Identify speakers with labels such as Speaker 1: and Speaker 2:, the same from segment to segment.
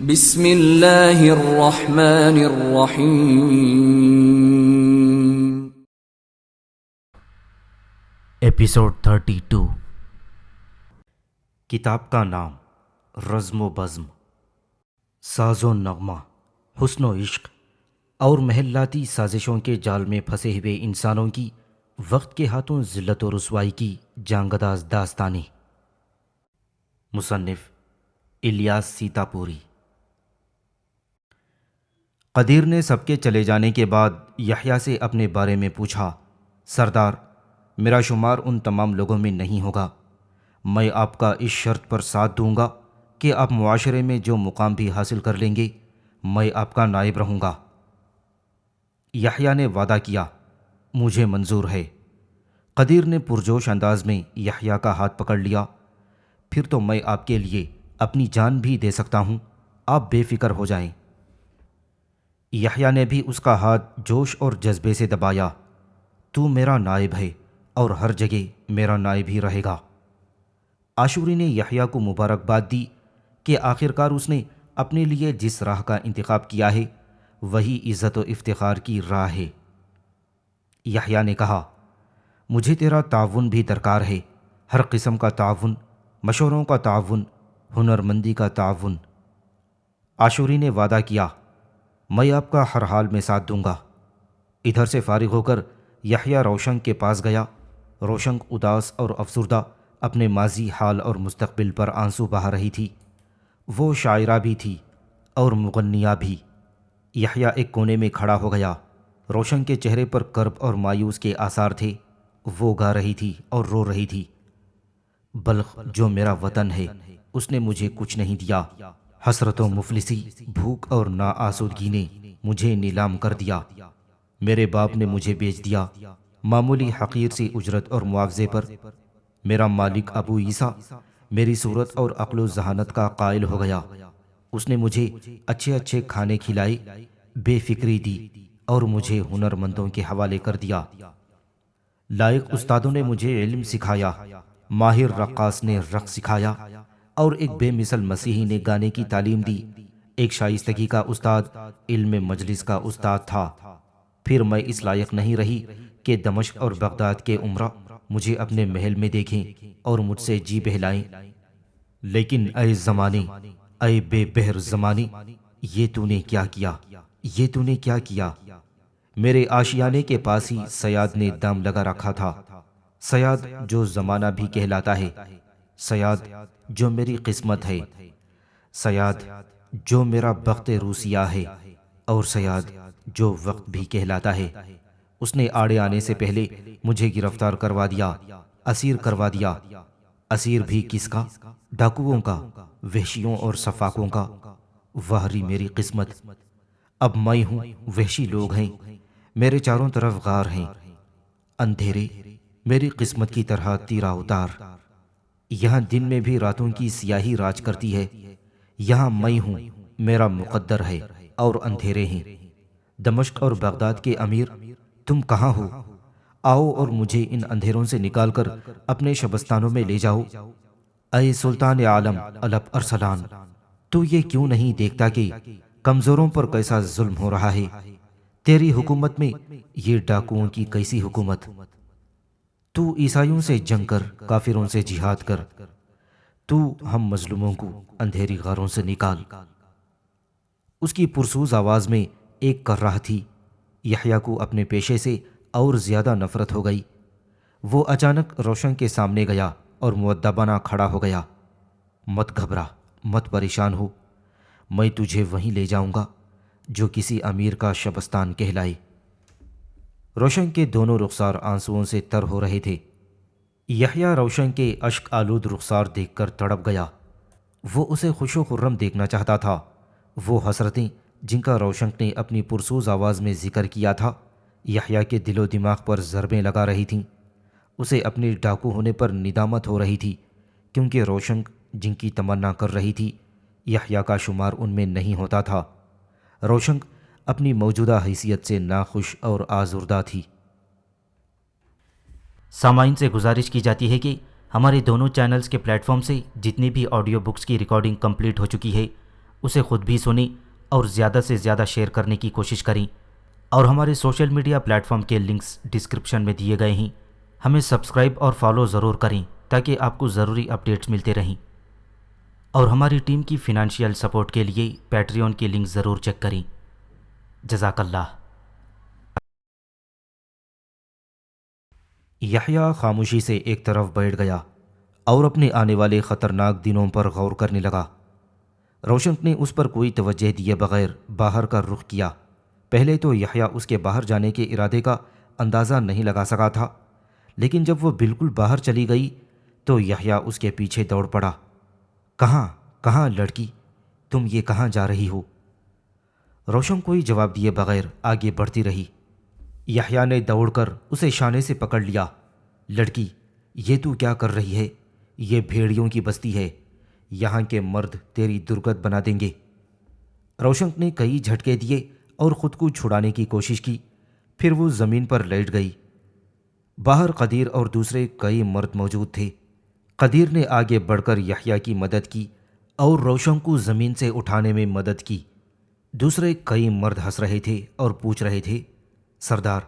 Speaker 1: بسم اللہ الرحمن الرحیم۔
Speaker 2: ایپیسوڈ 32۔ کتاب کا نام رزم و بزم، ساز و نغمہ، حسن و عشق اور محلاتی سازشوں کے جال میں پھنسے ہوئے انسانوں کی وقت کے ہاتھوں ذلت و رسوائی کی جانگداز داستانیں۔ مصنف الیاس سیتاپوری۔ قدیر نے سب کے چلے جانے کے بعد یحییٰ سے اپنے بارے میں پوچھا، سردار، میرا شمار ان تمام لوگوں میں نہیں ہوگا۔ میں آپ کا اس شرط پر ساتھ دوں گا کہ آپ معاشرے میں جو مقام بھی حاصل کر لیں گے میں آپ کا نائب رہوں گا۔ یحییٰ نے وعدہ کیا، مجھے منظور ہے۔ قدیر نے پرجوش انداز میں یحییٰ کا ہاتھ پکڑ لیا، پھر تو میں آپ کے لیے اپنی جان بھی دے سکتا ہوں، آپ بے فکر ہو جائیں۔ یحییٰ نے بھی اس کا ہاتھ جوش اور جذبے سے دبایا۔ تو میرا نائب ہے اور ہر جگہ میرا نائب ہی رہے گا۔ عاشوری نے یحییٰ کو مبارکباد دی کہ آخرکار اس نے اپنے لیے جس راہ کا انتخاب کیا ہے وہی عزت و افتخار کی راہ ہے۔ یحییٰ نے کہا، مجھے تیرا تعاون بھی درکار ہے، ہر قسم کا تعاون، مشوروں کا تعاون، ہنرمندی کا تعاون۔ عاشوری نے وعدہ کیا، میں آپ کا ہر حال میں ساتھ دوں گا۔ ادھر سے فارغ ہو کر یحییٰ روشنگ کے پاس گیا۔ روشنگ اداس اور افسردہ اپنے ماضی، حال اور مستقبل پر آنسو بہا رہی تھی۔ وہ شاعرہ بھی تھی اور مغنیہ بھی۔ یحییٰ ایک کونے میں کھڑا ہو گیا۔ روشنگ کے چہرے پر کرب اور مایوس کے آثار تھے۔ وہ گا رہی تھی اور رو رہی تھی، بلخ جو میرا وطن ہے اس نے مجھے کچھ نہیں دیا۔ حسرت و مفلسی، بھوک اور ناآسودگی نے مجھے نیلام کر دیا۔ میرے باپ نے مجھے بیچ دیا معمولی حقیر سی اجرت اور معاوضے پر۔ میرا مالک ابو عیسیٰ میری صورت اور عقل و ذہانت کا قائل ہو گیا۔ اس نے مجھے اچھے اچھے کھانے کھلائے، بے فکری دی اور مجھے ہنرمندوں کے حوالے کر دیا۔ لائق استادوں نے مجھے علم سکھایا، ماہر رقاص نے رقص سکھایا اور ایک بے مثل مسیحی نے گانے کی تعلیم دی۔ ایک شائستگی کا استاد علم مجلس کا استاد تھا۔ پھر میں اس لائق نہیں رہی کہ دمشق اور بغداد کے امراء مجھے اپنے محل میں دیکھیں اور مجھ سے جی بہلائیں۔ لیکن اے زمانے، اے بے بہر زمانے، یہ تو نے کیا کیا، یہ تو نے کیا کیا؟ میرے آشیانے کے پاس ہی سیاد نے دام لگا رکھا تھا۔ سیاد جو زمانہ بھی کہلاتا ہے، سیاد جو میری قسمت ہے، سیاد جو میرا بخت روسیہ ہے، اور سیاد جو وقت بھی کہلاتا ہے۔ اس نے آڑے آنے سے پہلے مجھے گرفتار کروا دیا، اسیر کروا دیا۔ اسیر بھی کس کا؟ ڈاکوؤں کا، وحشیوں اور سفاکوں کا۔ وہری میری قسمت، اب میں ہوں، وحشی لوگ ہیں، میرے چاروں طرف غار ہیں، اندھیرے میری قسمت کی طرح تیرا اتار۔ یہاں دن میں بھی راتوں کی سیاہی راج کرتی ہے، یہاں میں ہوں، میرا مقدر ہے اور اندھیرے ہیں۔ دمشق اور بغداد کے امیر، تم کہاں ہو؟ آؤ اور مجھے ان اندھیروں سے نکال کر اپنے شبستانوں میں لے جاؤ۔ اے سلطان عالم الپ ارسلان، تو یہ کیوں نہیں دیکھتا کہ کمزوروں پر کیسا ظلم ہو رہا ہے؟ تیری حکومت میں یہ ڈاکوؤں کی کیسی حکومت؟ تو عیسائیوں سے جنگ کر، کافروں سے جہاد کر، تو ہم مظلوموں کو اندھیری غاروں سے نکال۔ اس کی پرسوز آواز میں ایک کرراہ تھی۔ یحییٰ کو اپنے پیشے سے اور زیادہ نفرت ہو گئی۔ وہ اچانک روشن کے سامنے گیا اور مؤدبانہ کھڑا ہو گیا۔ مت گھبرا، مت پریشان ہو، میں تجھے وہیں لے جاؤں گا جو کسی امیر کا شبستان کہلائے۔ روشن کے دونوں رخسار آنسوؤں سے تر ہو رہے تھے۔ یحییٰ روشن کے اشک آلود رخسار دیکھ کر تڑپ گیا۔ وہ اسے خوش و خرم دیکھنا چاہتا تھا۔ وہ حسرتیں جن کا روشن نے اپنی پرسوز آواز میں ذکر کیا تھا یحییٰ کے دل و دماغ پر ضربیں لگا رہی تھیں۔ اسے اپنے ڈاکو ہونے پر ندامت ہو رہی تھی، کیونکہ روشن جن کی تمنا کر رہی تھی یحییٰ کا شمار ان میں نہیں ہوتا تھا۔ روشن اپنی موجودہ حیثیت سے ناخوش اور آزردہ تھی۔ سامعین سے گزارش کی جاتی ہے کہ ہمارے دونوں چینلز کے پلیٹ فارم سے جتنی بھی آڈیو بکس کی ریکارڈنگ کمپلیٹ ہو چکی ہے اسے خود بھی سنیں اور زیادہ سے زیادہ شیئر کرنے کی کوشش کریں، اور ہمارے سوشل میڈیا پلیٹ فارم کے لنکس ڈسکرپشن میں دیے گئے ہیں، ہمیں سبسکرائب اور فالو ضرور کریں تاکہ آپ کو ضروری اپڈیٹس ملتے رہیں، اور ہماری ٹیم کی فنانشیل سپورٹ کے لیے پیٹریون کی لنک ضرور چیک کریں۔ جزاک اللہ۔ یحییٰ خاموشی سے ایک طرف بیٹھ گیا اور اپنے آنے والے خطرناک دنوں پر غور کرنے لگا۔ روشن نے اس پر کوئی توجہ دیے بغیر باہر کا رخ کیا۔ پہلے تو یحییٰ اس کے باہر جانے کے ارادے کا اندازہ نہیں لگا سکا تھا، لیکن جب وہ بالکل باہر چلی گئی تو یحییٰ اس کے پیچھے دوڑ پڑا۔ کہاں کہاں لڑکی، تم یہ کہاں جا رہی ہو؟ روشن کوئی جواب دیے بغیر آگے بڑھتی رہی۔ یحییٰ نے دوڑ کر اسے شانے سے پکڑ لیا۔ لڑکی، یہ تو کیا کر رہی ہے؟ یہ بھیڑیوں کی بستی ہے، یہاں کے مرد تیری درگت بنا دیں گے۔ روشن نے کئی جھٹکے دیے اور خود کو چھڑانے کی کوشش کی، پھر وہ زمین پر لیٹ گئی۔ باہر قدیر اور دوسرے کئی مرد موجود تھے۔ قدیر نے آگے بڑھ کر یحییٰ کی مدد کی اور روشن کو زمین سے اٹھانے میں مدد کی۔ دوسرے کئی مرد ہنس رہے تھے اور پوچھ رہے تھے، سردار،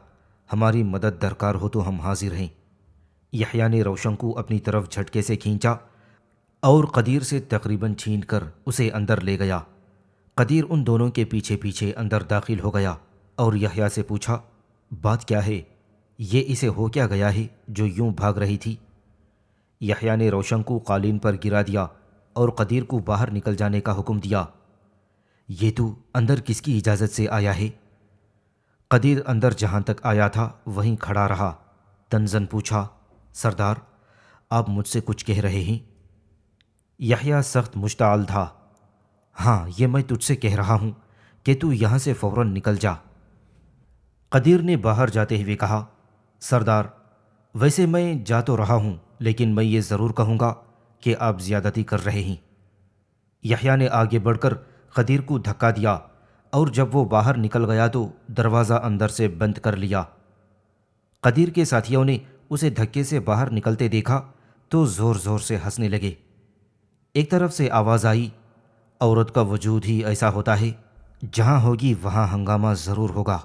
Speaker 2: ہماری مدد درکار ہو تو ہم حاضر ہیں۔ یحییٰ نے روشن کو اپنی طرف جھٹکے سے کھینچا اور قدیر سے تقریباً چھین کر اسے اندر لے گیا۔ قدیر ان دونوں کے پیچھے پیچھے اندر داخل ہو گیا اور یحییٰ سے پوچھا، بات کیا ہے؟ یہ اسے ہو کیا گیا ہے جو یوں بھاگ رہی تھی؟ یحییٰ نے روشن کو قالین پر گرا دیا اور قدیر کو باہر نکل جانے کا حکم دیا۔ یہ تو اندر کس کی اجازت سے آیا ہے؟ قدیر اندر جہاں تک آیا تھا وہیں کھڑا رہا۔ تنزن پوچھا، سردار، آپ مجھ سے کچھ کہہ رہے ہیں؟ یحییٰ سخت مشتعل تھا۔ ہاں، یہ میں تجھ سے کہہ رہا ہوں کہ تو یہاں سے فوراً نکل جا۔ قدیر نے باہر جاتے ہوئے کہا، سردار، ویسے میں جا تو رہا ہوں، لیکن میں یہ ضرور کہوں گا کہ آپ زیادتی کر رہے ہیں۔ یحییٰ نے آگے بڑھ کر قدیر کو دھکا دیا اور جب وہ باہر نکل گیا تو دروازہ اندر سے بند کر لیا۔ قدیر کے ساتھیوں نے اسے دھکے سے باہر نکلتے دیکھا تو زور زور سے ہنسنے لگے۔ ایک طرف سے آواز آئی، عورت کا وجود ہی ایسا ہوتا ہے، جہاں ہوگی وہاں ہنگامہ ضرور ہوگا۔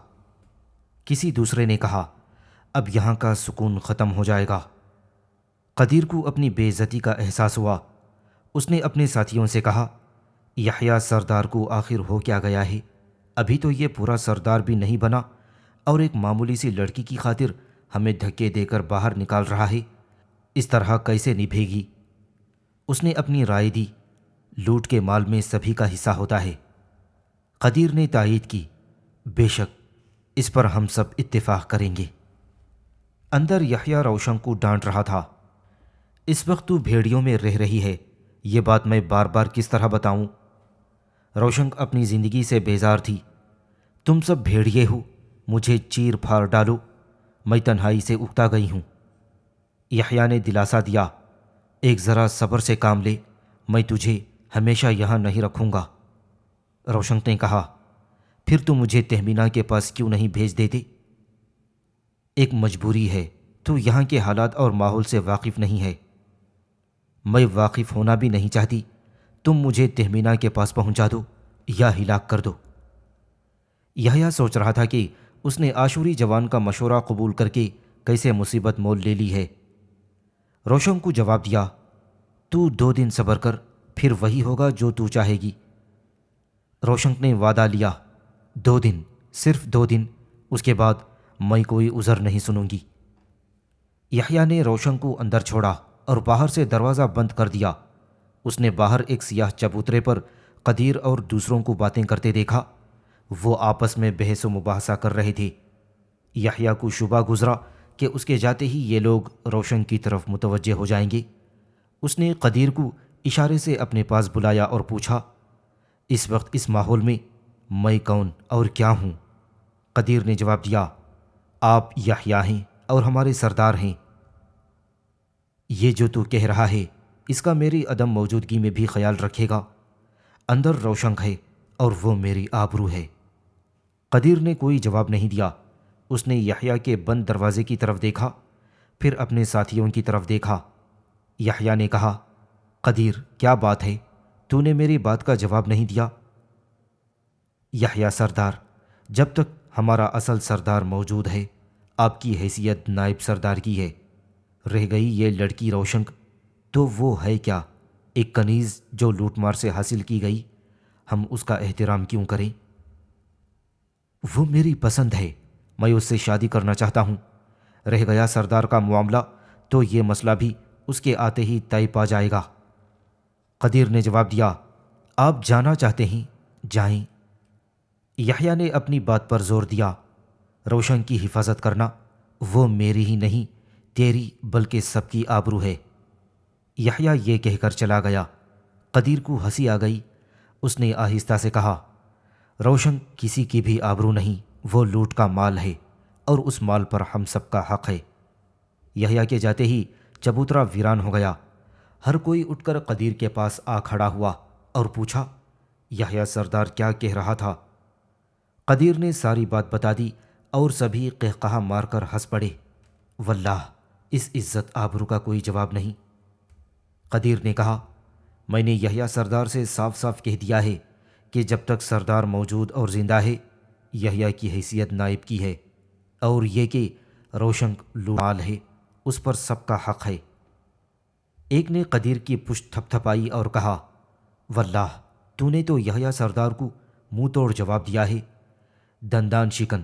Speaker 2: کسی دوسرے نے کہا، اب یہاں کا سکون ختم ہو جائے گا۔ قدیر کو اپنی بے عزتی کا احساس ہوا۔ اس نے اپنے ساتھیوں سے کہا، یحییٰ سردار کو آخر ہو کیا گیا ہے؟ ابھی تو یہ پورا سردار بھی نہیں بنا اور ایک معمولی سی لڑکی کی خاطر ہمیں دھکے دے کر باہر نکال رہا ہے۔ اس طرح کیسے نبھے گی؟ اس نے اپنی رائے دی، لوٹ کے مال میں سبھی کا حصہ ہوتا ہے۔ قدیر نے تائید کی، بے شک، اس پر ہم سب اتفاق کریں گے۔ اندر یحییٰ روشن کو ڈانٹ رہا تھا، اس وقت تو بھیڑیوں میں رہ رہی ہے، یہ بات میں بار بار کس طرح بتاؤں؟ روشن اپنی زندگی سے بیزار تھی۔ تم سب بھیڑیے ہو، مجھے چیر پھاڑ ڈالو، میں تنہائی سے اکتا گئی ہوں۔ یحییٰ نے دلاسا دیا، ایک ذرا صبر سے کام لے، میں تجھے ہمیشہ یہاں نہیں رکھوں گا۔ روشن نے کہا، پھر تو مجھے تہمینہ کے پاس کیوں نہیں بھیج دیتے؟ ایک مجبوری ہے، تو یہاں کے حالات اور ماحول سے واقف نہیں ہے۔ میں واقف ہونا بھی نہیں چاہتی، تم مجھے تہمینہ کے پاس پہنچا دو یا ہلاک کر دو۔ یحییٰ سوچ رہا تھا کہ اس نے عاشوری جوان کا مشورہ قبول کر کے کیسے مصیبت مول لے لی ہے۔ روشن کو جواب دیا، تو 2 دن صبر کر، پھر وہی ہوگا جو تو چاہے گی۔ روشن نے وعدہ لیا، 2 دن، صرف 2 دن، اس کے بعد میں کوئی عذر نہیں سنوں گی۔ یحییٰ نے روشن کو اندر چھوڑا اور باہر سے دروازہ بند کر دیا۔ اس نے باہر ایک سیاہ چبوترے پر قدیر اور دوسروں کو باتیں کرتے دیکھا۔ وہ آپس میں بحث و مباحثہ کر رہے تھے۔ یحییٰ کو شبہ گزرا کہ اس کے جاتے ہی یہ لوگ روشن کی طرف متوجہ ہو جائیں گے۔ اس نے قدیر کو اشارے سے اپنے پاس بلایا اور پوچھا، اس وقت اس ماحول میں میں کون اور کیا ہوں؟ قدیر نے جواب دیا، آپ یحییٰ ہیں اور ہمارے سردار ہیں۔ یہ جو تو کہہ رہا ہے اس کا میری عدم موجودگی میں بھی خیال رکھے گا۔ اندر روشن ہے اور وہ میری آبرو ہے۔ قدیر نے کوئی جواب نہیں دیا۔ اس نے یحییٰ کے بند دروازے کی طرف دیکھا، پھر اپنے ساتھیوں کی طرف دیکھا۔ یحییٰ نے کہا، قدیر، کیا بات ہے؟ تو نے میری بات کا جواب نہیں دیا، یحییٰ سردار، جب تک ہمارا اصل سردار موجود ہے آپ کی حیثیت نائب سردار کی ہے، رہ گئی یہ لڑکی روشنک تو وہ ہے کیا؟ ایک کنیز جو لوٹ مار سے حاصل کی گئی، ہم اس کا احترام کیوں کریں؟ وہ میری پسند ہے، میں اس سے شادی کرنا چاہتا ہوں۔ رہ گیا سردار کا معاملہ تو یہ مسئلہ بھی اس کے آتے ہی طے پا جائے گا۔ قدیر نے جواب دیا، آپ جانا چاہتے ہیں جائیں۔ یحییٰ نے اپنی بات پر زور دیا، روشن کی حفاظت کرنا وہ میری ہی نہیں تیری بلکہ سب کی آبرو ہے۔ یحییٰ یہ کہہ کر چلا گیا۔ قدیر کو ہنسی آ گئی۔ اس نے آہستہ سے کہا، روشن کسی کی بھی آبرو نہیں، وہ لوٹ کا مال ہے اور اس مال پر ہم سب کا حق ہے۔ یحییٰ کے جاتے ہی چبوترا ویران ہو گیا۔ ہر کوئی اٹھ کر قدیر کے پاس آ کھڑا ہوا اور پوچھا، یحییٰ سردار کیا کہہ رہا تھا؟ قدیر نے ساری بات بتا دی اور سبھی قہقہہ مار کر ہنس پڑے۔ واللہ اس عزت آبرو کا کوئی جواب نہیں۔ قدیر نے کہا، میں نے یحییٰ سردار سے صاف صاف کہہ دیا ہے کہ جب تک سردار موجود اور زندہ ہے یحییٰ کی حیثیت نائب کی ہے، اور یہ کہ روشن لوٹ ہے اس پر سب کا حق ہے۔ ایک نے قدیر کی پشت تھپ تھپائی اور کہا، واللہ تو نے تو یحییٰ سردار کو منہ توڑ جواب دیا ہے، دندان شکن،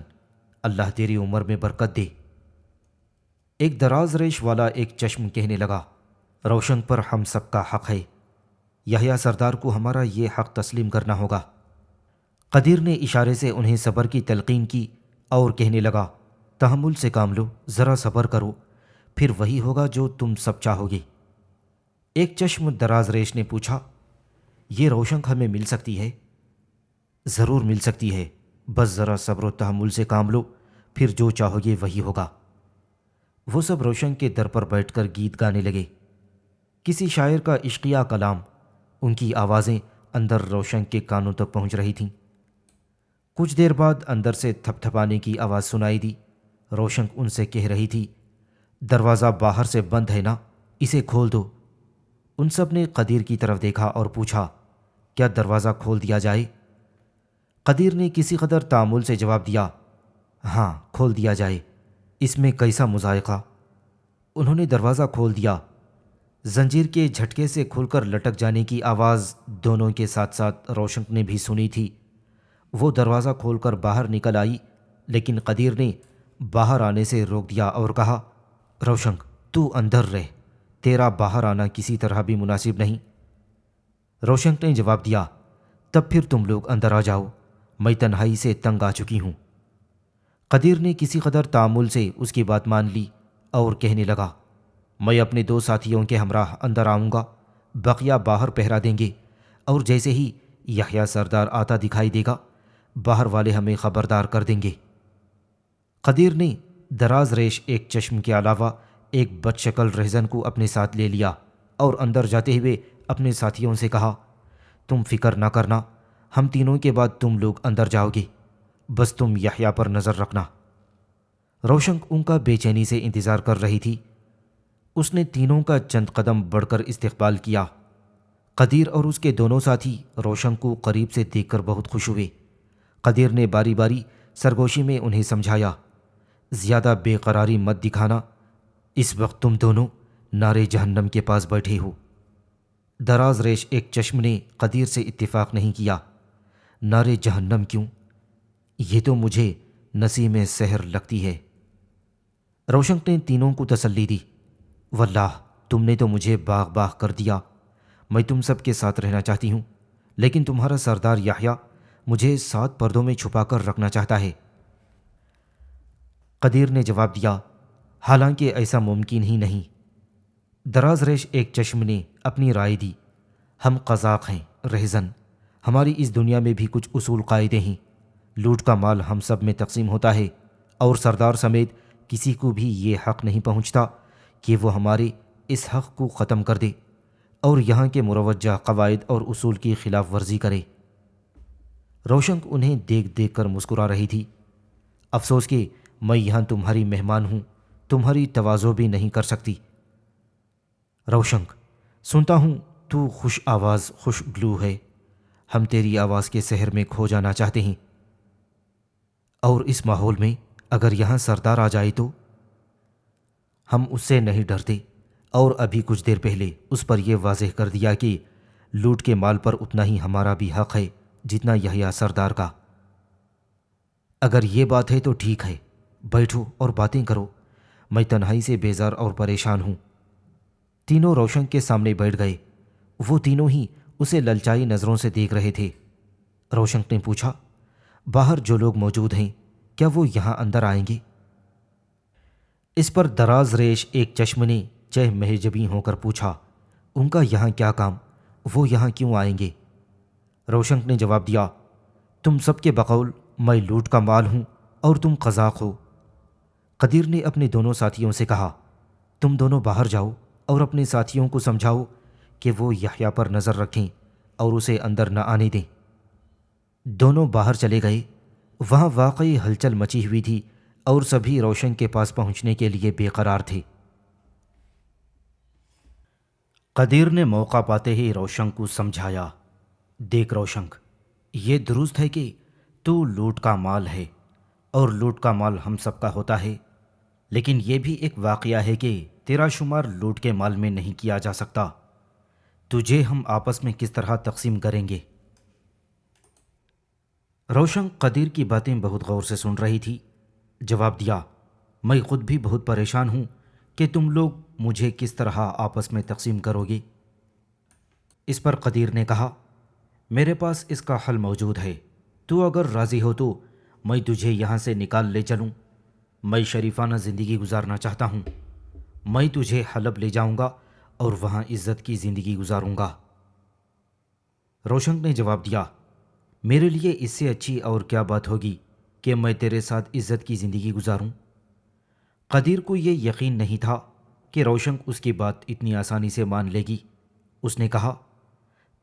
Speaker 2: اللہ تیری عمر میں برکت دے۔ ایک دراز ریش والا ایک چشم کہنے لگا، روشن پر ہم سب کا حق ہے، یحییٰ سردار کو ہمارا یہ حق تسلیم کرنا ہوگا۔ قدیر نے اشارے سے انہیں صبر کی تلقین کی اور کہنے لگا، تحمل سے کام لو، ذرا صبر کرو، پھر وہی ہوگا جو تم سب چاہو گے۔ ایک چشم دراز ریش نے پوچھا، یہ روشن ہمیں مل سکتی ہے؟ ضرور مل سکتی ہے، بس ذرا صبر و تحمل سے کام لو، پھر جو چاہو گے وہی ہوگا۔ وہ سب روشن کے در پر بیٹھ کر گیت گانے لگے۔ کسی شاعر کا عشقیہ کلام، ان کی آوازیں اندر روشن کے کانوں تک پہنچ رہی تھیں۔ کچھ دیر بعد اندر سے تھپ تھپانے کی آواز سنائی دی۔ روشن ان سے کہہ رہی تھی، دروازہ باہر سے بند ہے نا، اسے کھول دو۔ ان سب نے قدیر کی طرف دیکھا اور پوچھا، کیا دروازہ کھول دیا جائے؟ قدیر نے کسی قدر تامل سے جواب دیا، ہاں کھول دیا جائے، اس میں کیسا مذائقہ۔ انہوں نے دروازہ کھول دیا۔ زنجیر کے جھٹکے سے کھل کر لٹک جانے کی آواز دونوں کے ساتھ ساتھ روشن نے بھی سنی تھی۔ وہ دروازہ کھول کر باہر نکل آئی، لیکن قدیر نے باہر آنے سے روک دیا اور کہا، روشن تو اندر رہ، تیرا باہر آنا کسی طرح بھی مناسب نہیں۔ روشن نے جواب دیا، تب پھر تم لوگ اندر آ جاؤ، میں تنہائی سے تنگ آ چکی ہوں۔ قدیر نے کسی قدر تامل سے اس کی بات مان لی اور کہنے لگا، میں اپنے 2 ساتھیوں کے ہمراہ اندر آؤں گا، بقیہ باہر پہرا دیں گے، اور جیسے ہی یحییٰ سردار آتا دکھائی دے گا باہر والے ہمیں خبردار کر دیں گے۔ قدیر نے دراز ریش ایک چشم کے علاوہ ایک بد شکل رہزن کو اپنے ساتھ لے لیا اور اندر جاتے ہوئے اپنے ساتھیوں سے کہا، تم فکر نہ کرنا، ہم تینوں کے بعد تم لوگ اندر جاؤ گے، بس تم یحییٰ پر نظر رکھنا۔ روشن ان کا بے چینی سے انتظار کر رہی تھی۔ اس نے تینوں کا چند قدم بڑھ کر استقبال کیا۔ قدیر اور اس کے دونوں ساتھی روشن کو قریب سے دیکھ کر بہت خوش ہوئے۔ قدیر نے باری باری سرگوشی میں انہیں سمجھایا، زیادہ بے قراری مت دکھانا، اس وقت تم دونوں نارے جہنم کے پاس بیٹھے ہو۔ دراز ریش ایک چشم نے قدیر سے اتفاق نہیں کیا، نارے جہنم کیوں؟ یہ تو مجھے نسیم سحر لگتی ہے۔ روشن نے تینوں کو تسلی دی، واللہ تم نے تو مجھے باغ باغ کر دیا، میں تم سب کے ساتھ رہنا چاہتی ہوں، لیکن تمہارا سردار یحییٰ مجھے 7 پردوں میں چھپا کر رکھنا چاہتا ہے۔ قدیر نے جواب دیا، حالانکہ ایسا ممکن ہی نہیں۔ دراز ریش ایک چشم نے اپنی رائے دی، ہم قزاق ہیں رہزن، ہماری اس دنیا میں بھی کچھ اصول قاعدے ہیں، لوٹ کا مال ہم سب میں تقسیم ہوتا ہے، اور سردار سمیت کسی کو بھی یہ حق نہیں پہنچتا کہ وہ ہمارے اس حق کو ختم کر دے اور یہاں کے مروجہ قواعد اور اصول کی خلاف ورزی کرے۔ روشن انہیں دیکھ دیکھ کر مسکرا رہی تھی، افسوس کہ میں یہاں تمہاری مہمان ہوں، تمہاری تواضع بھی نہیں کر سکتی۔ روشن، سنتا ہوں تو خوش آواز خوش گلو ہے، ہم تیری آواز کے سحر میں کھو جانا چاہتے ہیں، اور اس ماحول میں اگر یہاں سردار آ جائے تو ہم اس سے نہیں ڈرتے، اور ابھی کچھ دیر پہلے اس پر یہ واضح کر دیا کہ لوٹ کے مال پر اتنا ہی ہمارا بھی حق ہے جتنا یحییٰ سردار کا۔ اگر یہ بات ہے تو ٹھیک ہے، بیٹھو اور باتیں کرو، میں تنہائی سے بیزار اور پریشان ہوں۔ تینوں روشن کے سامنے بیٹھ گئے۔ وہ تینوں ہی اسے للچائی نظروں سے دیکھ رہے تھے۔ روشن نے پوچھا، باہر جو لوگ موجود ہیں کیا وہ یہاں اندر آئیں گے؟ اس پر دراز ریش ایک چشم نے چہ محجبی ہو کر پوچھا، ان کا یہاں کیا کام؟ وہ یہاں کیوں آئیں گے؟ روشن نے جواب دیا، تم سب کے بقول میں لوٹ کا مال ہوں اور تم قزاق ہو۔ قدیر نے اپنے دونوں ساتھیوں سے کہا، تم دونوں باہر جاؤ اور اپنے ساتھیوں کو سمجھاؤ کہ وہ یحییٰ پر نظر رکھیں اور اسے اندر نہ آنے دیں۔ دونوں باہر چلے گئے۔ وہاں واقعی ہلچل مچی ہوئی تھی اور سبھی روشن کے پاس پہنچنے کے لیے بے قرار تھے۔ قدیر نے موقع پاتے ہی روشن کو سمجھایا، دیکھ روشن، یہ درست ہے کہ تو لوٹ کا مال ہے اور لوٹ کا مال ہم سب کا ہوتا ہے، لیکن یہ بھی ایک واقعہ ہے کہ تیرا شمار لوٹ کے مال میں نہیں کیا جا سکتا۔ تجھے ہم آپس میں کس طرح تقسیم کریں گے؟ روشن قدیر کی باتیں بہت غور سے سن رہی تھی۔ جواب دیا، میں خود بھی بہت پریشان ہوں کہ تم لوگ مجھے کس طرح آپس میں تقسیم کرو گے۔ اس پر قدیر نے کہا، میرے پاس اس کا حل موجود ہے، تو اگر راضی ہو تو میں تجھے یہاں سے نکال لے چلوں۔ میں شریفانہ زندگی گزارنا چاہتا ہوں۔ میں تجھے حلب لے جاؤں گا اور وہاں عزت کی زندگی گزاروں گا۔ روشن نے جواب دیا، میرے لیے اس سے اچھی اور کیا بات ہوگی کہ میں تیرے ساتھ عزت کی زندگی گزاروں۔ قدیر کو یہ یقین نہیں تھا کہ روشن اس کی بات اتنی آسانی سے مان لے گی۔ اس نے کہا،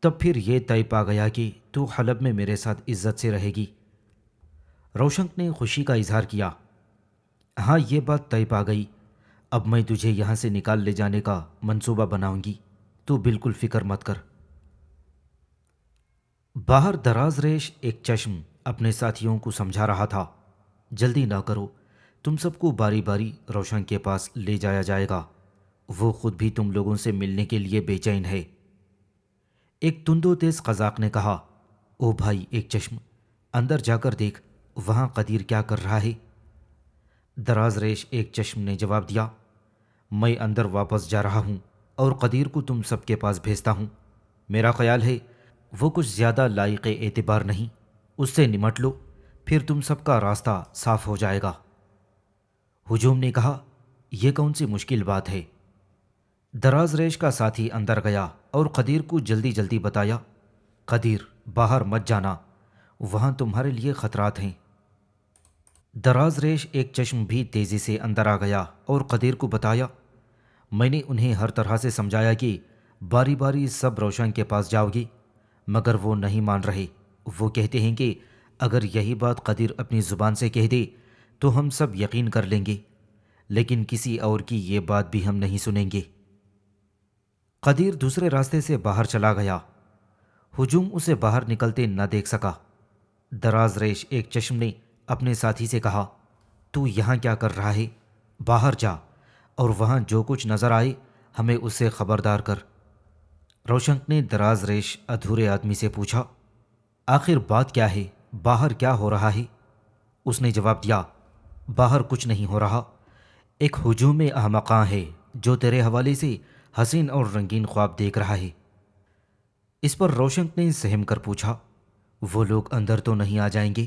Speaker 2: تب پھر یہ طے پا گیا کہ تو حلب میں میرے ساتھ عزت سے رہے گی۔ روشن نے خوشی کا اظہار کیا، ہاں یہ بات طے پا گئی، اب میں تجھے یہاں سے نکال لے جانے کا منصوبہ بناؤں گی، تو بالکل فکر مت کر۔ باہر دراز ریش ایک چشم اپنے ساتھیوں کو سمجھا رہا تھا، جلدی نہ کرو، تم سب کو باری باری روشن کے پاس لے جایا جائے گا، وہ خود بھی تم لوگوں سے ملنے کے لیے بے چین ہے۔ ایک تند و تیز قزاق نے کہا، او بھائی ایک چشم، اندر جا کر دیکھ وہاں قدیر کیا کر رہا ہے۔ دراز ریش ایک چشم نے جواب دیا، میں اندر واپس جا رہا ہوں اور قدیر کو تم سب کے پاس بھیجتا ہوں۔ میرا خیال ہے وہ کچھ زیادہ لائق اعتبار نہیں، اس سے نمٹ لو، پھر تم سب کا راستہ صاف ہو جائے گا۔ ہجوم نے کہا، یہ کون سی مشکل بات ہے؟ دراز ریش کا ساتھی اندر گیا اور قدیر کو جلدی جلدی بتایا، قدیر باہر مت جانا، وہاں تمہارے لیے خطرات ہیں۔ دراز ریش ایک چشم بھی تیزی سے اندر آ گیا اور قدیر کو بتایا، میں نے انہیں ہر طرح سے سمجھایا کہ باری باری سب روشن کے پاس جاؤ گے، مگر وہ نہیں مان رہے۔ وہ کہتے ہیں کہ اگر یہی بات قدیر اپنی زبان سے کہہ دے تو ہم سب یقین کر لیں گے، لیکن کسی اور کی یہ بات بھی ہم نہیں سنیں گے۔ قدیر دوسرے راستے سے باہر چلا گیا۔ ہجوم اسے باہر نکلتے نہ دیکھ سکا۔ دراز ریش ایک چشم نے اپنے ساتھی سے کہا، تو یہاں کیا کر رہا ہے؟ باہر جا اور وہاں جو کچھ نظر آئے ہمیں اس سے خبردار کر۔ روشن نے دراز ریش ادھورے آدمی سے پوچھا، آخر بات کیا ہے؟ باہر کیا ہو رہا ہے؟ اس نے جواب دیا، باہر کچھ نہیں ہو رہا، ایک ہجوم احمقاں ہے جو تیرے حوالے سے حسین اور رنگین خواب دیکھ رہا ہے۔ اس پر روشن نے سہم کر پوچھا، وہ لوگ اندر تو نہیں آ جائیں گے؟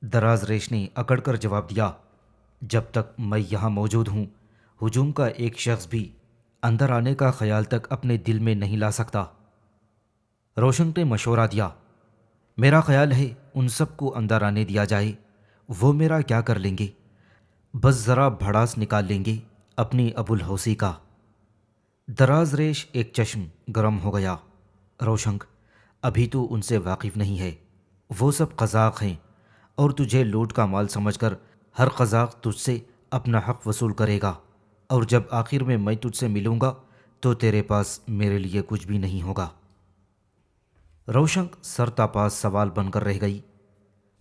Speaker 2: دراز ریش نے اکڑ کر جواب دیا، جب تک میں یہاں موجود ہوں ہجوم کا ایک شخص بھی اندر آنے کا خیال تک اپنے دل میں نہیں لا سکتا۔ روشن نے مشورہ دیا، میرا خیال ہے ان سب کو اندر آنے دیا جائے، وہ میرا کیا کر لیں گے، بس ذرا بھڑاس نکال لیں گے اپنی ابو الہوسی کا۔ دراز ریش ایک چشم گرم ہو گیا، روشن ابھی تو ان سے واقف نہیں ہے، وہ سب قزاق ہیں اور تجھے لوٹ کا مال سمجھ کر ہر قزاق تجھ سے اپنا حق وصول کرے گا، اور جب آخر میں تجھ سے ملوں گا تو تیرے پاس میرے لیے کچھ بھی نہیں ہوگا۔ روشنک سر تاپاس سوال بن کر رہ گئی۔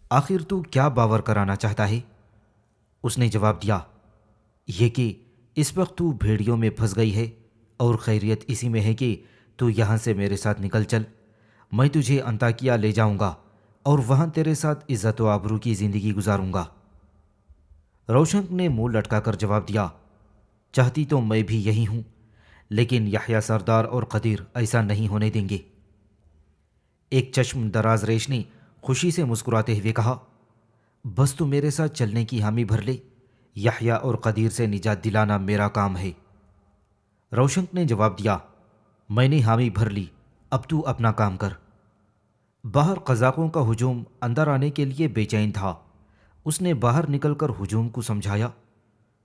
Speaker 2: آخر تو کیا باور کرانا چاہتا ہے؟ اس نے جواب دیا، یہ کہ اس وقت تو بھیڑیوں میں پھنس گئی ہے اور خیریت اسی میں ہے کہ تو یہاں سے میرے ساتھ نکل چل، میں تجھے انطاکیہ لے جاؤں گا اور وہاں تیرے ساتھ عزت و آبرو کی زندگی گزاروں گا۔ روشنک نے منہ لٹکا کر جواب دیا، چاہتی تو میں بھی یہی ہوں، لیکن یحییٰ سردار اور قدیر ایسا نہیں ہونے دیں گے۔ ایک چشم دراز ریش نے خوشی سے مسکراتے ہوئے کہا، بس تو میرے ساتھ چلنے کی حامی بھر لے، یحییٰ اور قدیر سے نجات دلانا میرا کام ہے۔ روشنک نے جواب دیا، میں نے حامی بھر لی، اب تو اپنا کام کر۔ باہر قزاقوں کا ہجوم اندر آنے کے لیے بے چین تھا۔ اس نے باہر نکل کر ہجوم کو سمجھایا،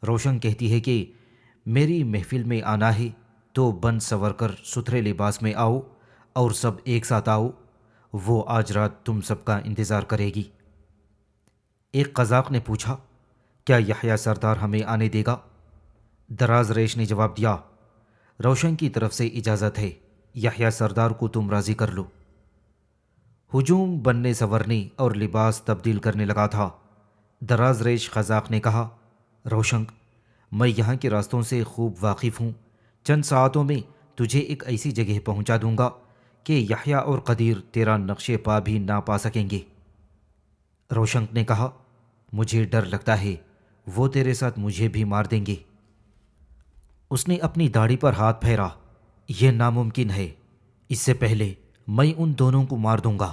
Speaker 2: روشن کہتی ہے کہ میری محفل میں آنا ہے تو بن سور کر ستھرے لباس میں آؤ اور سب ایک ساتھ آؤ، وہ آج رات تم سب کا انتظار کرے گی۔ ایک قزاق نے پوچھا، کیا یحییٰ سردار ہمیں آنے دے گا؟ دراز ریش نے جواب دیا، روشن کی طرف سے اجازت ہے، یحییٰ سردار کو تم راضی کر لو۔ ہجوم بننے سنورنے اور لباس تبدیل کرنے لگا تھا۔ دراز ریش قزاق نے کہا، روشن، میں یہاں کے راستوں سے خوب واقف ہوں، چند ساعتوں میں تجھے ایک ایسی جگہ پہنچا دوں گا کہ یحییٰ اور قدیر تیرا نقش پا بھی نہ پا سکیں گے۔ روشن نے کہا، مجھے ڈر لگتا ہے وہ تیرے ساتھ مجھے بھی مار دیں گے۔ اس نے اپنی داڑھی پر ہاتھ پھیرا، یہ ناممکن ہے، اس سے پہلے میں ان دونوں کو مار دوں گا۔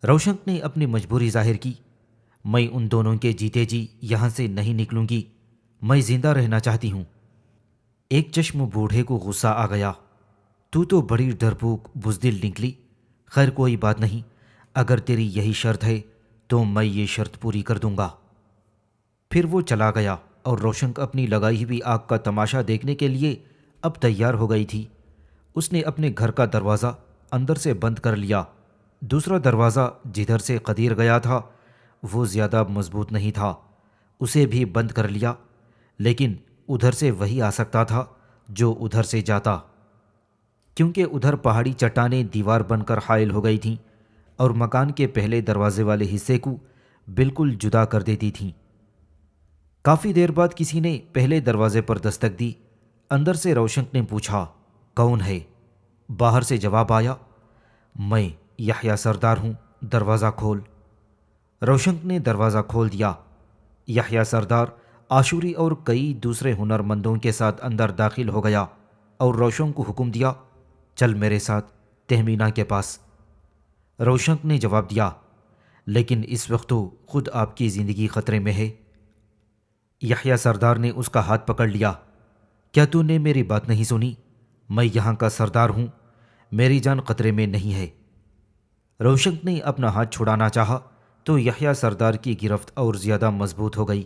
Speaker 2: روشن نے اپنی مجبوری ظاہر کی، میں ان دونوں کے جیتے جی یہاں سے نہیں نکلوں گی، میں زندہ رہنا چاہتی ہوں۔ ایک چشم بوڑھے کو غصہ آ گیا، تو بڑی ڈرپوک بزدل نکلی، خیر کوئی بات نہیں، اگر تیری یہی شرط ہے تو میں یہ شرط پوری کر دوں گا۔ پھر وہ چلا گیا اور روشن اپنی لگائی ہوئی آگ کا تماشا دیکھنے کے لیے اب تیار ہو گئی تھی۔ اس نے اپنے گھر کا دروازہ اندر سے بند کر لیا۔ دوسرا دروازہ جدھر سے قدیر گیا تھا وہ زیادہ مضبوط نہیں تھا، اسے بھی بند کر لیا، لیکن ادھر سے وہی آ سکتا تھا جو ادھر سے جاتا، کیونکہ ادھر پہاڑی چٹانیں دیوار بن کر حائل ہو گئی تھیں اور مکان کے پہلے دروازے والے حصے کو بالکل جدا کر دیتی تھیں۔ کافی دیر بعد کسی نے پہلے دروازے پر دستک دی۔ اندر سے روشن نے پوچھا، کون ہے؟ باہر سے جواب آیا، میں یحییٰ سردار ہوں، دروازہ کھول۔ روشن نے دروازہ کھول دیا۔ یحییٰ سردار آشوری اور کئی دوسرے ہنرمندوں کے ساتھ اندر داخل ہو گیا اور روشن کو حکم دیا، چل میرے ساتھ تہمینہ کے پاس۔ روشن نے جواب دیا، لیکن اس وقت تو خود آپ کی زندگی خطرے میں ہے۔ یحییٰ سردار نے اس کا ہاتھ پکڑ لیا، کیا تو نے میری بات نہیں سنی؟ میں یہاں کا سردار ہوں، میری جان خطرے میں نہیں ہے۔ روشن نے اپنا ہاتھ چھڑانا چاہا تو یحییٰ سردار کی گرفت اور زیادہ مضبوط ہو گئی۔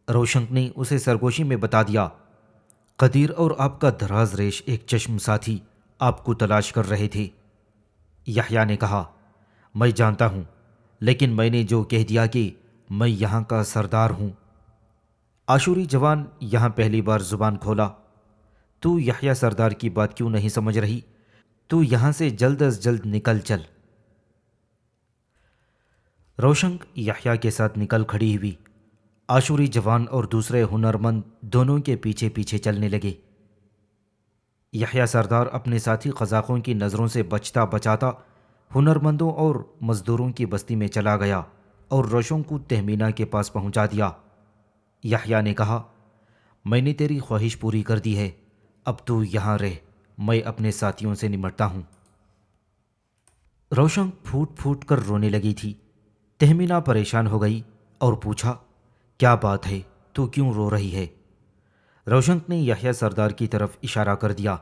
Speaker 2: روشن نے اسے سرگوشی میں بتا دیا، قدیر اور آپ کا دراز ریش ایک چشم ساتھی آپ کو تلاش کر رہے تھے۔ یحییٰ نے کہا، میں جانتا ہوں، لیکن میں نے جو کہہ دیا کہ میں یہاں کا سردار ہوں۔ آشوری جوان یہاں پہلی بار زبان کھولا، تو یحییٰ سردار کی بات کیوں نہیں سمجھ رہی؟ تو یہاں سے جلد از جلد نکل چل۔ روشن یحییٰ کے ساتھ نکل کھڑی ہوئی۔ آشوری جوان اور دوسرے ہنرمند دونوں کے پیچھے پیچھے چلنے لگے۔ یحییٰ سردار اپنے ساتھی قزاقوں کی نظروں سے بچتا بچاتا ہنرمندوں اور مزدوروں کی بستی میں چلا گیا اور روشن کو تہمینہ کے پاس پہنچا دیا۔ یحییٰ نے کہا، میں نے تیری خواہش پوری کر دی ہے، اب تو یہاں رہ، میں اپنے ساتھیوں سے نمٹتا ہوں۔ روشن پھوٹ پھوٹ کر رونے لگی تھی۔ تہمینہ پریشان ہو گئی اور پوچھا، کیا بات ہے، تو کیوں رو رہی ہے؟ روشن نے یحییٰ سردار کی طرف اشارہ کر دیا،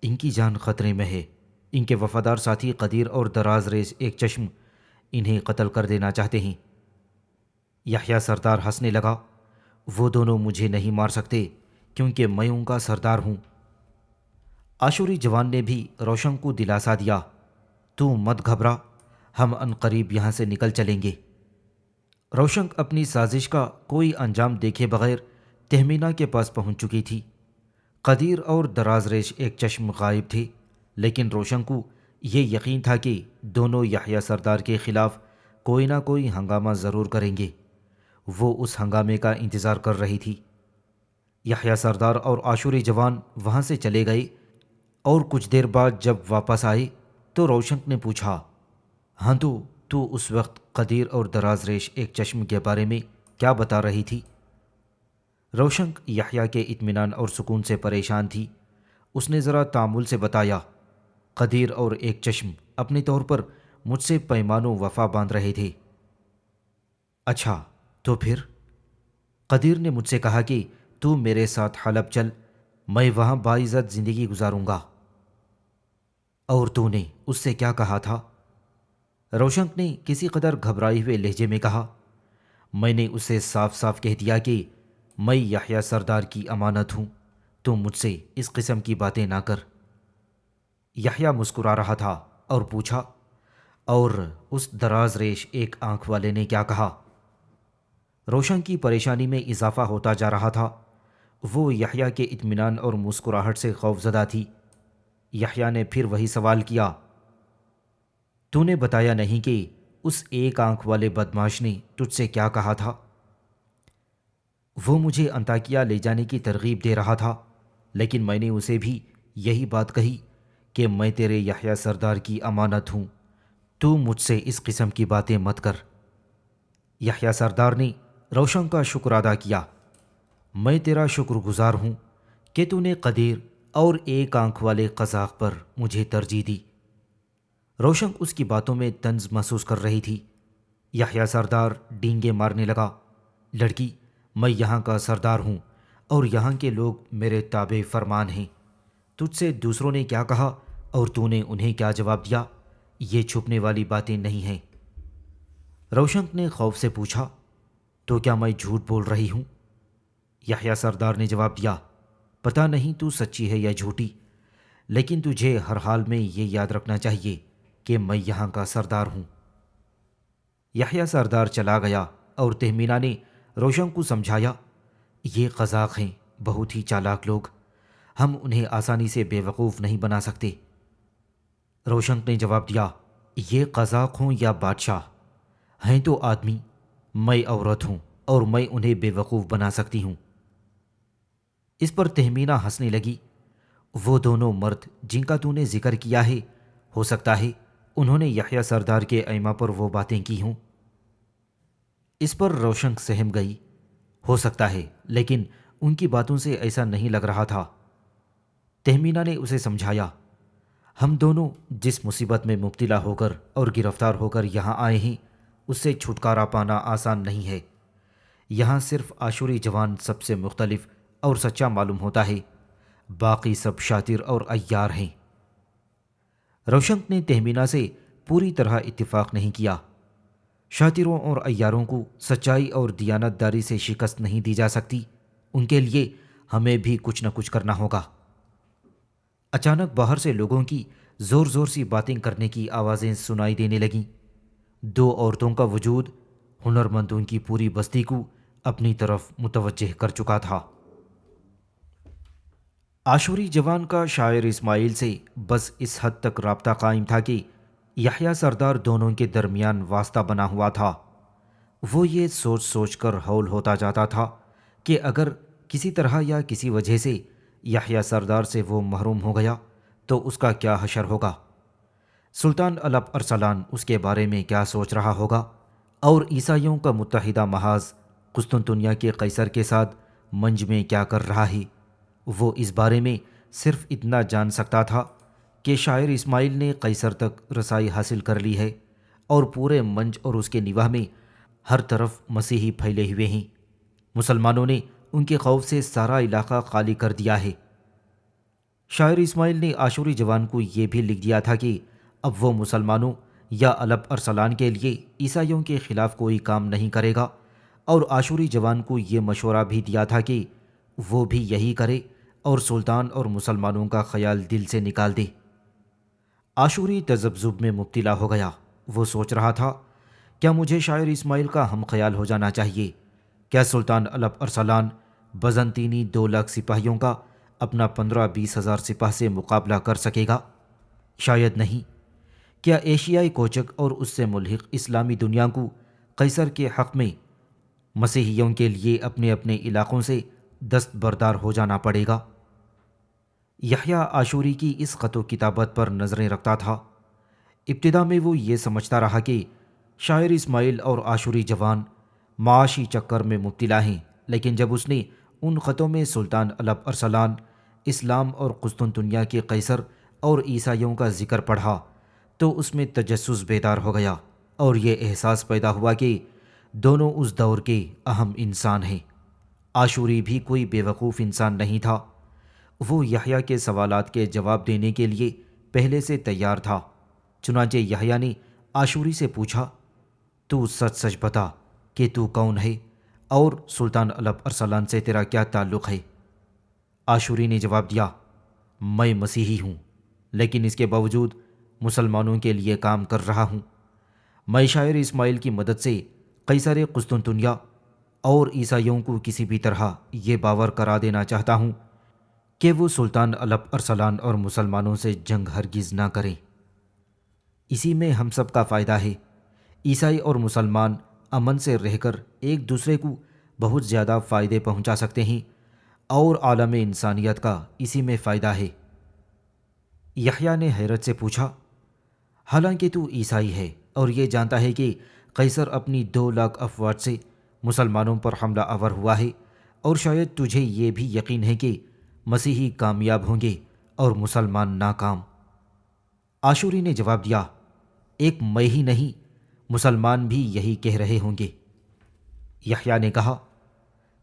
Speaker 2: ان کی جان خطرے میں ہے، ان کے وفادار ساتھی قدیر اور دراز ریس ایک چشم انہیں قتل کر دینا چاہتے ہیں۔ یحییٰ سردار ہنسنے لگا، وہ دونوں مجھے نہیں مار سکتے کیونکہ میں ان کا سردار ہوں۔ آشوری جوان نے بھی روشن کو دلاسا دیا، تو مت گھبرا، ہم عنقریب یہاں سے نکل چلیں گے۔ روشن اپنی سازش کا کوئی انجام دیکھے بغیر تہمینہ کے پاس پہنچ چکی تھی۔ قدیر اور دراز ریش ایک چشم غائب تھے، لیکن روشن کو یہ یقین تھا کہ دونوں یحییٰ سردار کے خلاف کوئی نہ کوئی ہنگامہ ضرور کریں گے۔ وہ اس ہنگامے کا انتظار کر رہی تھی۔ یحییٰ سردار اور عاشوری جوان وہاں سے چلے گئے اور کچھ دیر بعد جب واپس آئے تو روشنک نے پوچھا، ہاں تو اس وقت قدیر اور دراز ریش ایک چشم کے بارے میں کیا بتا رہی تھی؟ روشنک یحییٰ کے اطمینان اور سکون سے پریشان تھی۔ اس نے ذرا تامل سے بتایا، قدیر اور ایک چشم اپنے طور پر مجھ سے پیمان و وفا باندھ رہے تھے۔ اچھا تو پھر؟ قدیر نے مجھ سے کہا کہ تو میرے ساتھ حلب چل، میں وہاں باعزت زندگی گزاروں گا۔ اور تو نے اس سے کیا کہا تھا؟ روشنک نے کسی قدر گھبرائے ہوئے لہجے میں کہا، میں نے اسے صاف صاف کہہ دیا کہ میں یحییٰ سردار کی امانت ہوں، تو مجھ سے اس قسم کی باتیں نہ کر۔ یحییٰ مسکرا رہا تھا اور پوچھا، اور اس دراز ریش ایک آنکھ والے نے کیا کہا؟ روشن کی پریشانی میں اضافہ ہوتا جا رہا تھا۔ وہ یحییٰ کے اطمینان اور مسکراہٹ سے خوفزدہ تھی۔ یحییٰ نے پھر وہی سوال کیا، تو نے بتایا نہیں کہ اس ایک آنکھ والے بدماش نے تجھ سے کیا کہا تھا؟ وہ مجھے انطاکیہ لے جانے کی ترغیب دے رہا تھا، لیکن میں نے اسے بھی یہی بات کہی کہ میں تیرے یحییٰ سردار کی امانت ہوں، تو مجھ سے اس قسم کی باتیں مت کر۔ یحییٰ سردار نے روشن کا شکر ادا کیا، میں تیرا شکر گزار ہوں کہ تو نے قدیر اور ایک آنکھ والے قزاق پر مجھے ترجیح دی۔ روشن اس کی باتوں میں طنز محسوس کر رہی تھی۔ یحییٰ سردار ڈینگے مارنے لگا، لڑکی، میں یہاں کا سردار ہوں اور یہاں کے لوگ میرے تابع فرمان ہیں۔ تجھ سے دوسروں نے کیا کہا اور تو نے انہیں کیا جواب دیا، یہ چھپنے والی باتیں نہیں ہیں۔ روشن نے خوف سے پوچھا، تو کیا میں جھوٹ بول رہی ہوں؟ یحییٰ سردار نے جواب دیا، پتہ نہیں تو سچی ہے یا جھوٹی، لیکن تجھے ہر حال میں یہ یاد رکھنا چاہیے کہ میں یہاں کا سردار ہوں۔ یحییٰ سردار چلا گیا اور تہمینہ نے روشن کو سمجھایا، یہ قزاق ہیں، بہت ہی چالاک لوگ، ہم انہیں آسانی سے بے وقوف نہیں بنا سکتے۔ روشن نے جواب دیا، یہ قزاق ہوں یا بادشاہ، ہیں تو آدمی، میں عورت ہوں اور میں انہیں بے وقوف بنا سکتی ہوں۔ اس پر تہمینہ ہنسنے لگی۔ وہ دونوں مرد جن کا تو نے ذکر کیا ہے، ہو سکتا ہے انہوں نے یحییٰ سردار کے ایما پر وہ باتیں کی ہوں۔ اس پر روشن سہم گئی، ہو سکتا ہے، لیکن ان کی باتوں سے ایسا نہیں لگ رہا تھا۔ تہمینہ نے اسے سمجھایا، ہم دونوں جس مصیبت میں مبتلا ہو کر اور گرفتار ہو کر یہاں آئے ہیں، اس سے چھٹکارا پانا آسان نہیں ہے۔ یہاں صرف عاشوری جوان سب سے مختلف اور سچا معلوم ہوتا ہے، باقی سب شاطر اور عیار ہیں۔ روشن نے تہمینہ سے پوری طرح اتفاق نہیں کیا۔ شاطروں اور عیاروں کو سچائی اور دیانت داری سے شکست نہیں دی جا سکتی، ان کے لیے ہمیں بھی کچھ نہ کچھ کرنا ہوگا۔ اچانک باہر سے لوگوں کی زور زور سی باتیں کرنے کی آوازیں سنائی دینے لگیں۔ دو عورتوں کا وجود ہنرمندوں کی پوری بستی کو اپنی طرف متوجہ کر چکا تھا۔ عاشوری جوان کا شاعر اسماعیل سے بس اس حد تک رابطہ قائم تھا کہ یحییٰ سردار دونوں کے درمیان واسطہ بنا ہوا تھا۔ وہ یہ سوچ سوچ کر ہول ہوتا جاتا تھا کہ اگر کسی طرح یا کسی وجہ سے یحییٰ سردار سے وہ محروم ہو گیا تو اس کا کیا حشر ہوگا، سلطان الپ ارسلان اس کے بارے میں کیا سوچ رہا ہوگا، اور عیسائیوں کا متحدہ محاذ قسطنطنیہ کے قیصر کے ساتھ منج میں کیا کر رہا ہے۔ وہ اس بارے میں صرف اتنا جان سکتا تھا کہ شاعر اسماعیل نے قیصر تک رسائی حاصل کر لی ہے اور پورے منج اور اس کے نواح میں ہر طرف مسیحی پھیلے ہوئے ہیں۔ مسلمانوں نے ان کے خوف سے سارا علاقہ خالی کر دیا ہے۔ شاعر اسماعیل نے عاشوری جوان کو یہ بھی لکھ دیا تھا کہ اب وہ مسلمانوں یا الپ ارسلان کے لیے عیسائیوں کے خلاف کوئی کام نہیں کرے گا، اور عاشوری جوان کو یہ مشورہ بھی دیا تھا کہ وہ بھی یہی کرے اور سلطان اور مسلمانوں کا خیال دل سے نکال دے۔ عاشوری تذبذب میں مبتلا ہو گیا۔ وہ سوچ رہا تھا، کیا مجھے شاعر اسماعیل کا ہم خیال ہو جانا چاہیے؟ کیا سلطان الپ ارسلان بزنطینی 2 لاکھ سپاہیوں کا اپنا 15-20 ہزار سپاہ سے مقابلہ کر سکے گا؟ شاید نہیں۔ کیا ایشیائی کوچک اور اس سے ملحق اسلامی دنیا کو قیصر کے حق میں مسیحیوں کے لیے اپنے اپنے علاقوں سے دستبردار ہو جانا پڑے گا؟ یحییٰ عاشوری کی اس خط و کتابت پر نظریں رکھتا تھا۔ ابتدا میں وہ یہ سمجھتا رہا کہ شاعر اسماعیل اور عاشوری جوان معاشی چکر میں مبتلا ہیں، لیکن جب اس نے ان خطوں میں سلطان الب ارسلان، اسلام اور قسطنطنیہ کے قیصر اور عیسائیوں کا ذکر پڑھا تو اس میں تجسس بیدار ہو گیا اور یہ احساس پیدا ہوا کہ دونوں اس دور کے اہم انسان ہیں۔ عاشوری بھی کوئی بیوقوف انسان نہیں تھا۔ وہ یحییٰ کے سوالات کے جواب دینے کے لیے پہلے سے تیار تھا۔ چنانچہ یحییٰ نے عاشوری سے پوچھا، تو سچ سچ بتا کہ تو کون ہے اور سلطان الب ارسلان سے تیرا کیا تعلق ہے؟ عاشوری نے جواب دیا، میں مسیحی ہوں، لیکن اس کے باوجود مسلمانوں کے لیے کام کر رہا ہوں۔ میں شاعر اسماعیل کی مدد سے قیصر قسطنطنیہ اور عیسائیوں کو کسی بھی طرح یہ باور کرا دینا چاہتا ہوں کہ وہ سلطان الب ارسلان اور مسلمانوں سے جنگ ہرگز نہ کریں۔ اسی میں ہم سب کا فائدہ ہے۔ عیسائی اور مسلمان امن سے رہ کر ایک دوسرے کو بہت زیادہ فائدے پہنچا سکتے ہیں اور عالم انسانیت کا اسی میں فائدہ ہے۔ یحییٰ نے حیرت سے پوچھا، حالانکہ تو عیسائی ہے اور یہ جانتا ہے کہ قیصر اپنی 2 لاکھ افواج سے مسلمانوں پر حملہ آور ہوا ہے، اور شاید تجھے یہ بھی یقین ہے کہ مسیحی کامیاب ہوں گے اور مسلمان ناکام۔ عاشوری نے جواب دیا، ایک میں ہی نہیں، مسلمان بھی یہی کہہ رہے ہوں گے۔ یحییٰ نے کہا،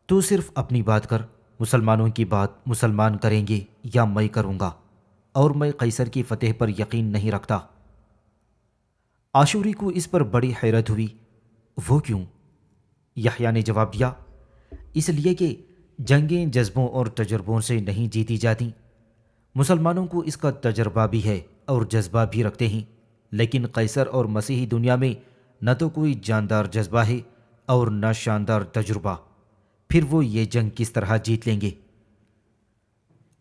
Speaker 2: تو صرف اپنی بات کر، مسلمانوں کی بات مسلمان کریں گے یا میں کروں گا، اور میں قیصر کی فتح پر یقین نہیں رکھتا۔ عاشوری کو اس پر بڑی حیرت ہوئی۔ وہ کیوں؟ یحییٰ نے جواب دیا، اس لیے کہ جنگیں جذبوں اور تجربوں سے نہیں جیتی جاتیں۔ مسلمانوں کو اس کا تجربہ بھی ہے اور جذبہ بھی رکھتے ہیں، لیکن قیصر اور مسیحی دنیا میں نہ تو کوئی جاندار جذبہ ہے اور نہ شاندار تجربہ، پھر وہ یہ جنگ کس طرح جیت لیں گے؟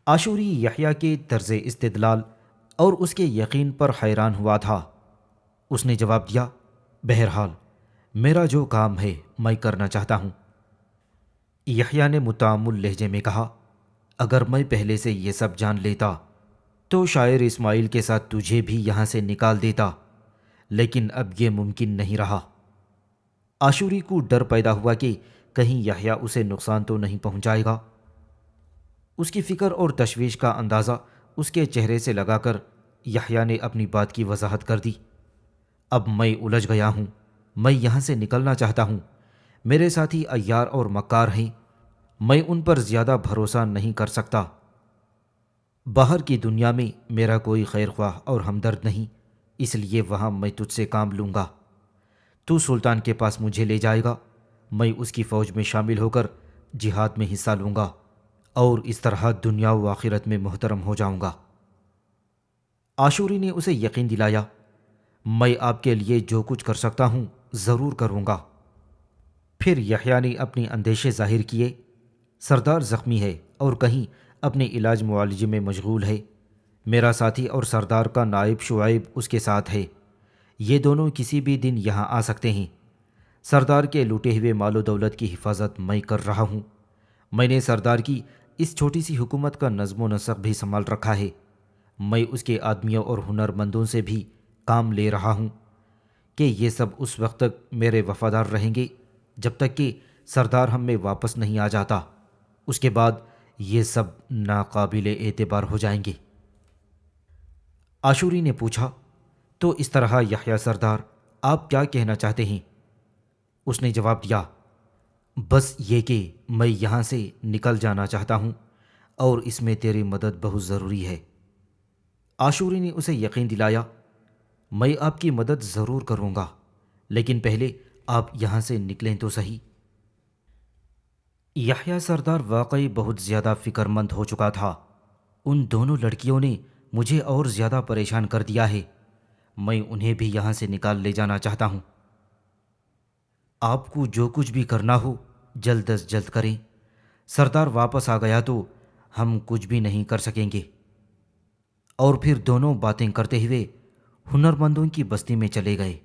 Speaker 2: عاشوری یحییٰ کے طرز استدلال اور اس کے یقین پر حیران ہوا تھا۔ اس نے جواب دیا، بہرحال میرا جو کام ہے میں کرنا چاہتا ہوں۔ یحییٰ نے متعامل لہجے میں کہا، اگر میں پہلے سے یہ سب جان لیتا تو شاعر اسماعیل کے ساتھ تجھے بھی یہاں سے نکال دیتا، لیکن اب یہ ممکن نہیں رہا۔ عاشوری کو ڈر پیدا ہوا کہ کہیں یحییٰ اسے نقصان تو نہیں پہنچائے گا۔ اس کی فکر اور تشویش کا اندازہ اس کے چہرے سے لگا کر یحییٰ نے اپنی بات کی وضاحت کر دی، اب میں الجھ گیا ہوں، میں یہاں سے نکلنا چاہتا ہوں۔ میرے ساتھی عیار اور مکار ہیں، میں ان پر زیادہ بھروسہ نہیں کر سکتا۔ باہر کی دنیا میں میرا کوئی خیر خواہ اور ہمدرد نہیں، اس لیے وہاں میں تجھ سے کام لوں گا۔ تو سلطان کے پاس مجھے لے جائے گا، میں اس کی فوج میں شامل ہو کر جہاد میں حصہ لوں گا، اور اس طرح دنیا و آخرت میں محترم ہو جاؤں گا۔ عاشوری نے اسے یقین دلایا، میں آپ کے لیے جو کچھ کر سکتا ہوں ضرور کروں گا۔ پھر یحییٰ نے اپنے اندیشے ظاہر کیے، سردار زخمی ہے اور کہیں اپنے علاج معالجے میں مشغول ہے۔ میرا ساتھی اور سردار کا نائب شعیب اس کے ساتھ ہے، یہ دونوں کسی بھی دن یہاں آ سکتے ہیں۔ سردار کے لوٹے ہوئے مال و دولت کی حفاظت میں کر رہا ہوں۔ میں نے سردار کی اس چھوٹی سی حکومت کا نظم و نسق بھی سنبھال رکھا ہے۔ میں اس کے آدمیوں اور ہنرمندوں سے بھی کام لے رہا ہوں کہ یہ سب اس وقت تک میرے وفادار رہیں گے جب تک کہ سردار ہم میں واپس نہیں آ جاتا، اس کے بعد یہ سب ناقابل اعتبار ہو جائیں گے۔ عاشوری نے پوچھا، تو اس طرح یحییٰ سردار آپ کیا کہنا چاہتے ہیں؟ اس نے جواب دیا، بس یہ کہ میں یہاں سے نکل جانا چاہتا ہوں اور اس میں تیری مدد بہت ضروری ہے۔ عاشوری نے اسے یقین دلایا، میں آپ کی مدد ضرور کروں گا، لیکن پہلے آپ یہاں سے نکلیں تو صحیح۔ یحییٰ سردار واقعی بہت زیادہ فکر مند ہو چکا تھا۔ ان دونوں لڑکیوں نے مجھے اور زیادہ پریشان کر دیا ہے، میں انہیں بھی یہاں سے نکال لے جانا چاہتا ہوں۔ آپ کو جو کچھ بھی کرنا ہو جلد از جلد کریں، سردار واپس آ گیا تو ہم کچھ بھی نہیں کر سکیں گے۔ اور پھر دونوں باتیں کرتے ہوئے ہنرمندوں کی بستی میں چلے گئے